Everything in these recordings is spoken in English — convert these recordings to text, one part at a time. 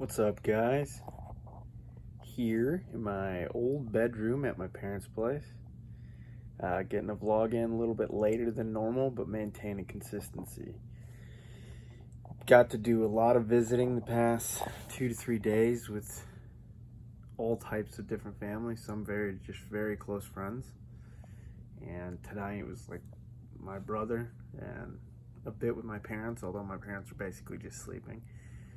What's up, guys? Here in my old bedroom at my parents' place. Getting a vlog in a little bit later than normal, but maintaining consistency. Got to do a lot of visiting the past 2 to 3 days with all types of different families, some very close friends. And tonight was like my brother and a bit with my parents, although my parents are basically just sleeping.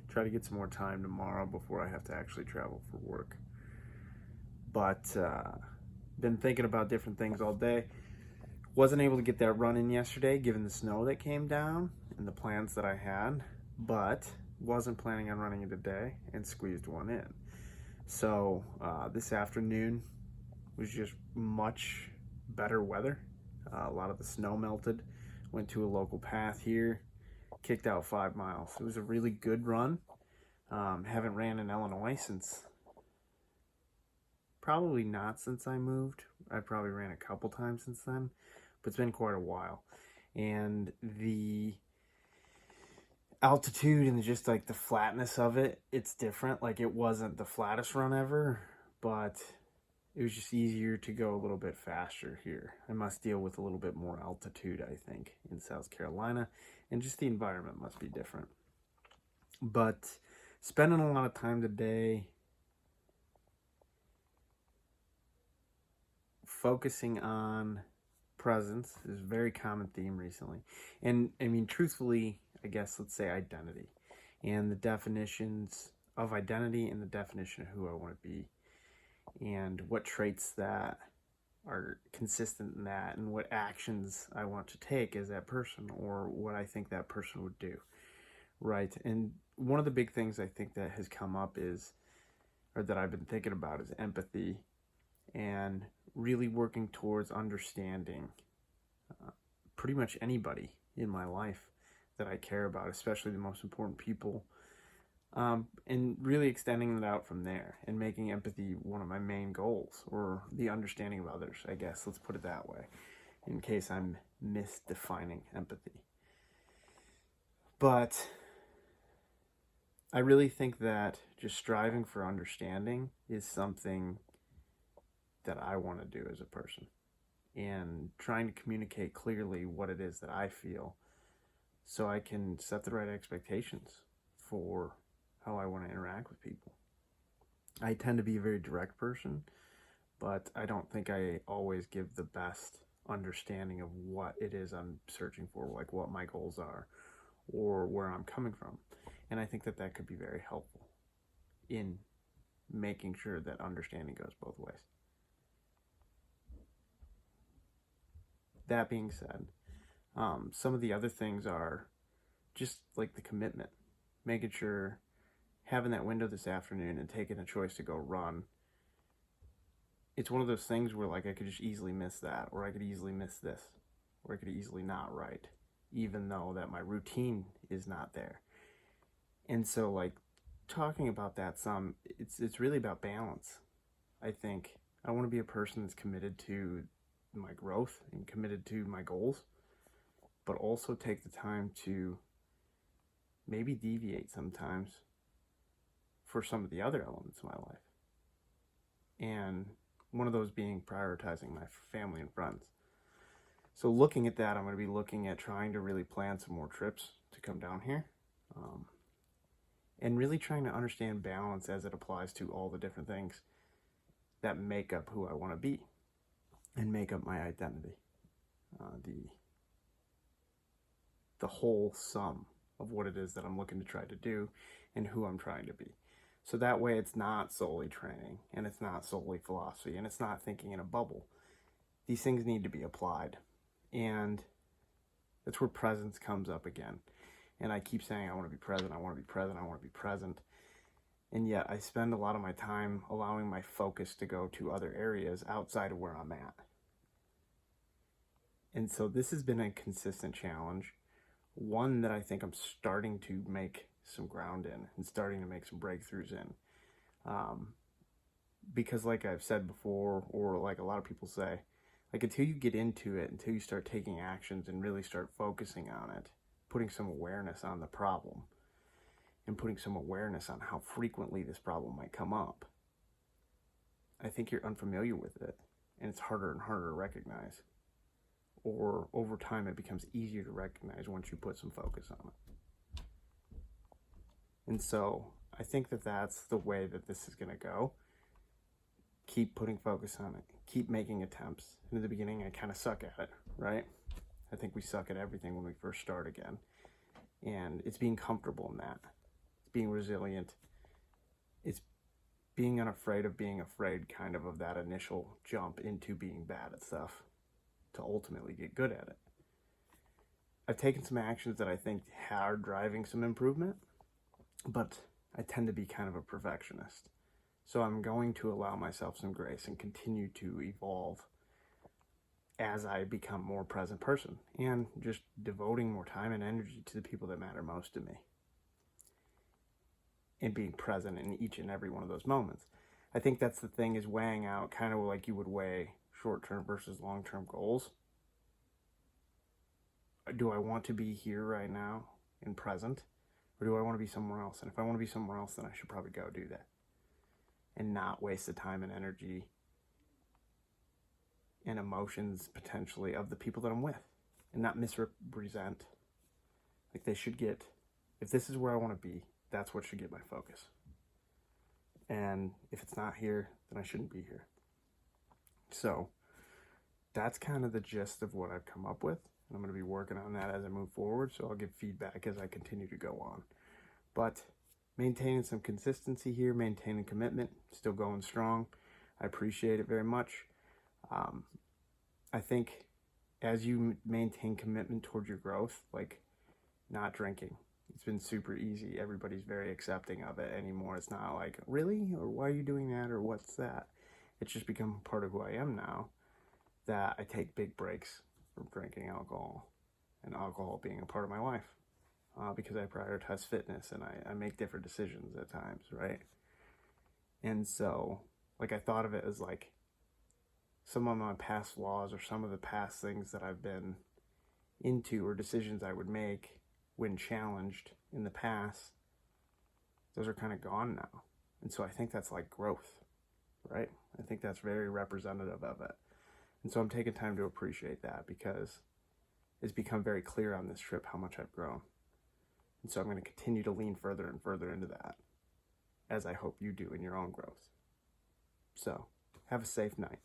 Try to get some more time tomorrow before I have to actually travel for work. But been thinking about different things all day. Wasn't able to get that run in yesterday given the snow that came down and the plans that I had, but wasn't planning on running it today and squeezed one in. So this afternoon was just much better weather. A lot of the snow melted. Went to a local path here, kicked out 5 miles. It was a really good run. Haven't ran in Illinois since probably not since I moved. I probably ran a couple times since then, but it's been quite a while. And the altitude and just like the flatness of it, it's different. Like it wasn't the flattest run ever, but it was just easier to go a little bit faster here. I must deal with a little bit more altitude, I think, in South Carolina, and just the environment must be different. But spending a lot of time today focusing on presence is a very common theme recently. And I mean, truthfully, I guess let's say identity and the definitions of identity and the definition of who I want to be and what traits that are consistent in that and what actions I want to take as that person or what I think that person would do. Right. And one of the big things I think that has come up is, or that I've been thinking about, is empathy and really working towards understanding pretty much anybody in my life that I care about, especially the most important people, and really extending it out from there and making empathy one of my main goals, or the understanding of others, I guess. Let's put it that way, in case I'm misdefining empathy. But I really think that just striving for understanding is something that I want to do as a person, and trying to communicate clearly what it is that I feel so I can set the right expectations for how I want to interact with people. I tend to be a very direct person, but I don't think I always give the best understanding of what it is I'm searching for, like what my goals are or where I'm coming from. And I think that that could be very helpful in making sure that understanding goes both ways. That being said, some of the other things are just like the commitment, making sure having that window this afternoon and taking a choice to go run. It's one of those things where like I could just easily miss that, or I could easily miss this, or I could easily not write, even though that my routine is not there. And so like talking about that some, it's really about balance. I think I want to be a person that's committed to my growth and committed to my goals, but also take the time to maybe deviate sometimes for some of the other elements of my life. And one of those being prioritizing my family and friends. So looking at that, I'm going to be looking at trying to really plan some more trips to come down here. And really trying to understand balance as it applies to all the different things that make up who I want to be and make up my identity. The whole sum of what it is that I'm looking to try to do and who I'm trying to be. So that way it's not solely training and it's not solely philosophy and it's not thinking in a bubble. These things need to be applied. And that's where presence comes up again. And I keep saying, I want to be present, I want to be present, I want to be present. And yet I spend a lot of my time allowing my focus to go to other areas outside of where I'm at. And so this has been a consistent challenge, one that I think I'm starting to make some ground in and starting to make some breakthroughs in. Because like I've said before, or like a lot of people say, like until you get into it, until you start taking actions and really start focusing on it, putting some awareness on the problem, and putting some awareness on how frequently this problem might come up, I think you're unfamiliar with it, and it's harder and harder to recognize. Or over time, it becomes easier to recognize once you put some focus on it. And so I think that that's the way that this is going to go. Keep putting focus on it. Keep making attempts. And in the beginning, I kind of suck at it, right? I think we suck at everything when we first start again. And it's being comfortable in that. It's being resilient. It's being unafraid of being afraid, kind of that initial jump into being bad at stuff to ultimately get good at it. I've taken some actions that I think are driving some improvement, but I tend to be kind of a perfectionist. So I'm going to allow myself some grace and continue to evolve as I become a more present person and just devoting more time and energy to the people that matter most to me and being present in each and every one of those moments. I think that's the thing, is weighing out kind of like you would weigh short-term versus long-term goals. Do I want to be here right now and present, or do I want to be somewhere else? And if I want to be somewhere else, then I should probably go do that and not waste the time and energy and emotions potentially of the people that I'm with, and not misrepresent. Like, they should get, if this is where I want to be, that's what should get my focus. And if it's not here, then I shouldn't be here. So that's kind of the gist of what I've come up with. And I'm going to be working on that as I move forward. So I'll give feedback as I continue to go on. But maintaining some consistency here, maintaining commitment, still going strong. I appreciate it very much. I think as you maintain commitment towards your growth, like not drinking, it's been super easy. Everybody's very accepting of it anymore. It's not like, really? Or why are you doing that? Or what's that? It's just become part of who I am now, that I take big breaks from drinking alcohol, and alcohol being a part of my life, because I prioritize fitness and I make different decisions at times, right? And so, like, I thought of it as like some of my past flaws or some of the past things that I've been into or decisions I would make when challenged in the past, those are kind of gone now. And so I think that's like growth, right? I think that's very representative of it. And so I'm taking time to appreciate that, because it's become very clear on this trip how much I've grown. And so I'm going to continue to lean further and further into that, as I hope you do in your own growth. So have a safe night.